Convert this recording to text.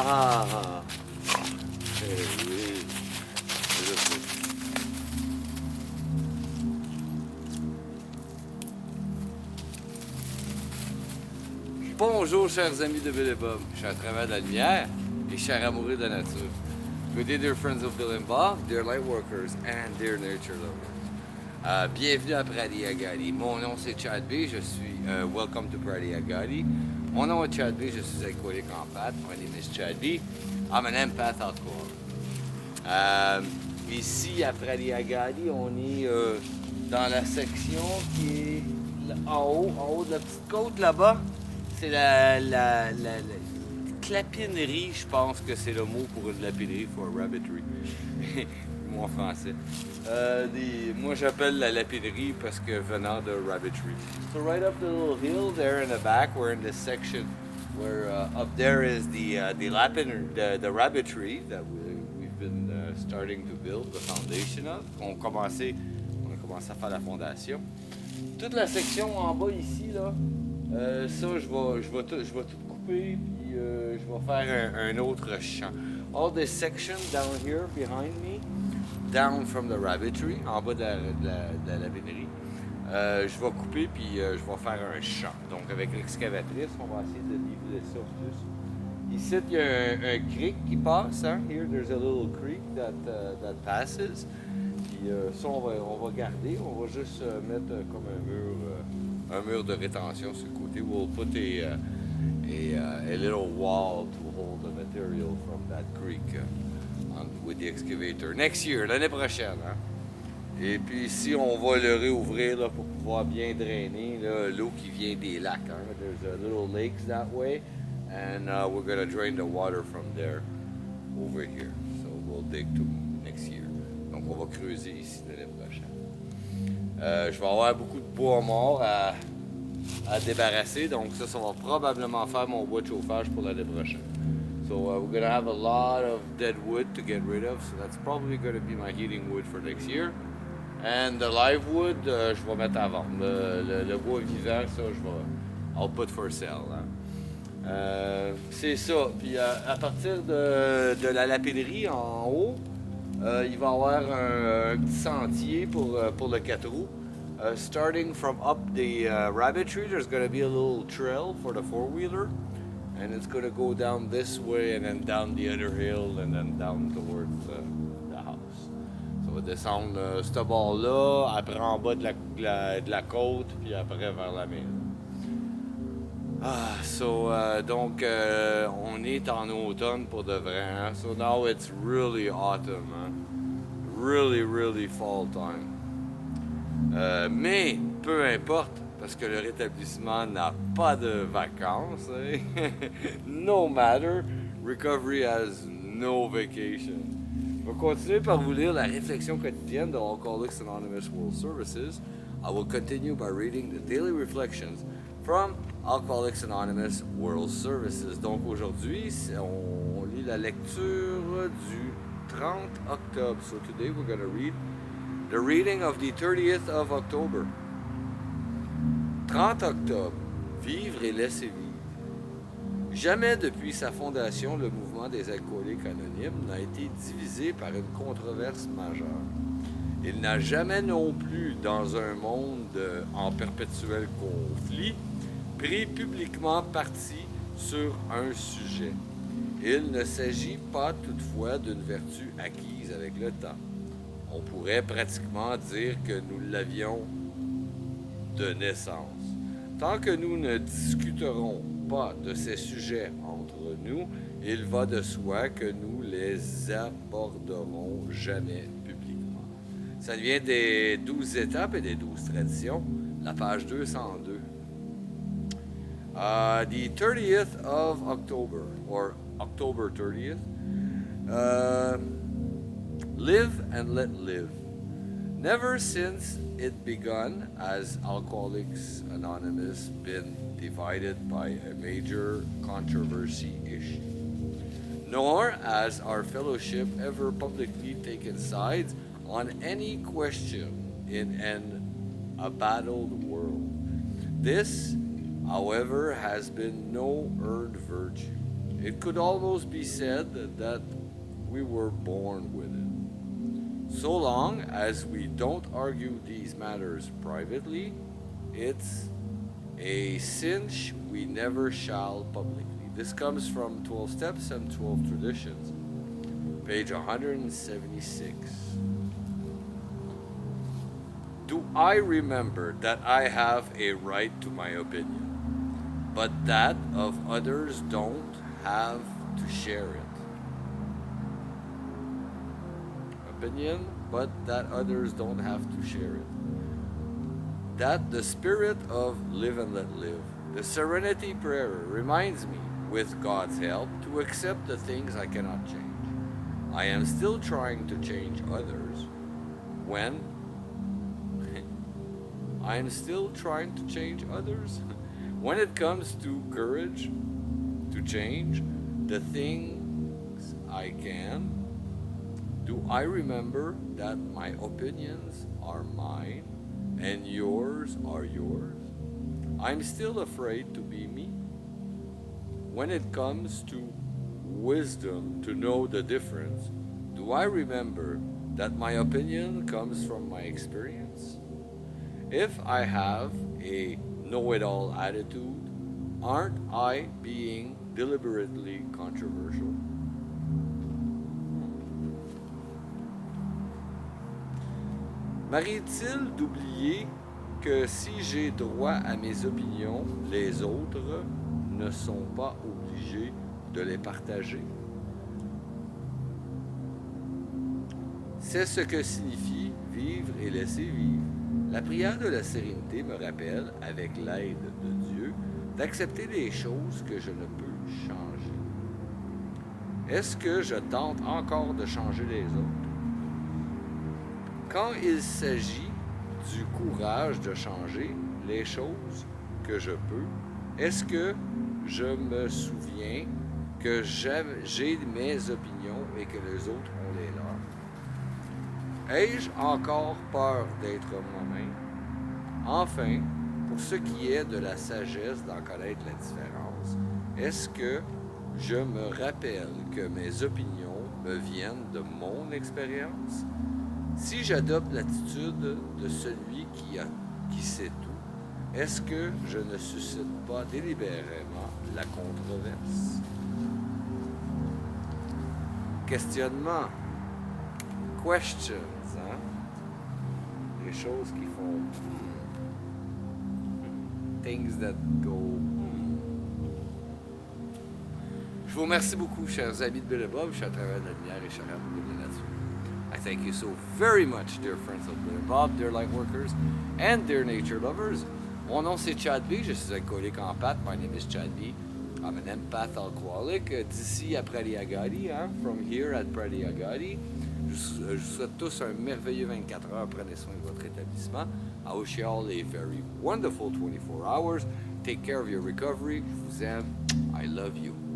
Ah! Eh oui, je sais. Bonjour, chers amis de Bill et Bob. Je suis à travers de la lumière et cher amoureux de la nature. Good day, dear friends of Bill and Bob, dear light workers, and dear nature lovers. Bienvenue à Prairie Agadi. Mon nom c'est Chad B. Je suis welcome to Prairie Agadi. Mon nom est Chad B. Je suis alcoolique en pâte. My name is Chad B. I'm an empath alcoholic. Ici à Prairie Agadi, on est dans la section qui est en haut de la petite côte là-bas. C'est la clapinerie, je pense que c'est le mot pour une lapinerie, for a rabbitry. Moi en français. Moi j'appelle la lapinerie parce que venant de rabbitry. So right up the little hill there in the back, we're in this section where up there is the rabbitry that we've been starting to build the foundation of. On a commencé à faire la fondation. Toute la section en bas ici là. Ça, je vais tout couper, puis je vais faire un autre champ. All this section down here behind me, down from the rabbitry, en bas de la labinerie, je vais couper, puis je vais faire un champ. Donc, avec l'excavatrice, on va essayer de niveler ça plus. Ici, il y a un creek qui passe. Hein? Here, there's a little creek that passes. Puis ça, on va garder. On va juste mettre comme un mur de rétention sur le côté. We'll put a little wall to hold the material from that creek with the excavator. Next year, l'année prochaine. Hein? Et puis ici, on va le réouvrir là, pour pouvoir bien drainer l'eau qui vient des lacs. Hein? There's a little lakes that way, and we're going to drain the water from there over here. So we'll dig to next year. Donc on va creuser ici l'année prochaine. Je vais avoir beaucoup de bois mort à débarrasser, donc ça va probablement faire mon bois de chauffage pour l'année prochaine. So we're going to have a lot of dead wood to get rid of, so that's probably going to be my heating wood for next year. And the live wood, je vais mettre à vendre. Le bois vivant, ça, I'll put for sale. Hein. C'est ça. Puis à partir de la lapinerie en haut, il va y avoir un petit sentier pour le 4 roues. Starting from up the rabbitry, there's going to be a little trail for the four-wheeler. And it's going to go down this way and then down the other hill and then down towards the house. Ça va descendre ce bord-là, après en bas de la côte, puis après vers la maison. Donc, on est en automne pour de vrai. Hein? So now it's really autumn. Hein? Really, really fall time. Mais, peu importe, parce que le rétablissement n'a pas de vacances. Hein? No matter, recovery has no vacation. Je vais continuer par vous lire la réflexion quotidienne de Alcoholics Anonymous World Services. I will continue by reading the daily reflections from Alcoholics Anonymous World Services. Donc aujourd'hui, on lit la lecture du 30 octobre. So today we're going to read the reading of the 30th of October. 30 octobre. Vivre et laisser vivre. Jamais depuis sa fondation, le mouvement des alcooliques anonymes n'a été divisé par une controverse majeure. Il n'a jamais non plus, dans un monde en perpétuel conflit, pris publiquement parti sur un sujet. Il ne s'agit pas toutefois d'une vertu acquise avec le temps. On pourrait pratiquement dire que nous l'avions de naissance. Tant que nous ne discuterons pas de ces sujets entre nous, il va de soi que nous les aborderons jamais publiquement. Ça vient des 12 étapes et des 12 traditions, la page 202. The 30th of October, or October 30th, live and let live. Never since it begun has Alcoholics Anonymous been divided by a major controversy issue. Nor has our fellowship ever publicly taken sides on any question in a battled world. This, however, has been no earned virtue. It could almost be said that we were born with it. So long as we don't argue these matters privately, it's a cinch we never shall publicly. This comes from 12 Steps and 12 Traditions, page 176. Do I remember that I have a right to my opinion, but that of others don't have to share it? Opinion, but that others don't have to share it. That the spirit of live and let live, the Serenity Prayer, reminds me, with God's help, to accept the things I cannot change. I am still trying to change others when I am still trying to change others. When it comes to courage to change the things I can, do I remember that my opinions are mine and yours are yours? I'm still afraid to be me. When it comes to wisdom to know the difference, do I remember that my opinion comes from my experience? If I have a know-it-all attitude, aren't I being deliberately controversial? M'arrive-t-il d'oublier que si j'ai droit à mes opinions, les autres ne sont pas obligés de les partager? C'est ce que signifie vivre et laisser vivre. La prière de la sérénité me rappelle, avec l'aide de Dieu, d'accepter les choses que je ne peux changer. Est-ce que je tente encore de changer les autres? Quand il s'agit du courage de changer les choses que je peux, est-ce que je me souviens que j'ai mes opinions et que les autres ont les leurs? Ai-je encore peur d'être moi-même? Enfin, pour ce qui est de la sagesse d'en connaître la différence, est-ce que je me rappelle que mes opinions me viennent de mon expérience? Si j'adopte l'attitude de celui qui sait tout, est-ce que je ne suscite pas délibérément la controverse? Questionnement. Questions, hein? Les choses qui font things that go. Je vous remercie beaucoup, chers amis de Bill et Bob. Je suis à travers la lumière et je suis à de là-dessus. I thank you so very much, dear friends of Bill and Bob, dear light workers, and dear nature lovers. Mon nom c'est Chad B. Je suis alcoolique en pâte. My name is Chad B. I'm an empath alcoholic. D'ici à Praliagadi, hein? From here at Praliagadi. Je vous souhaite tous un merveilleux 24 heures. Prenez soin de votre établissement. I wish you all a very wonderful 24 hours. Take care of your recovery. Je vous aime. I love you.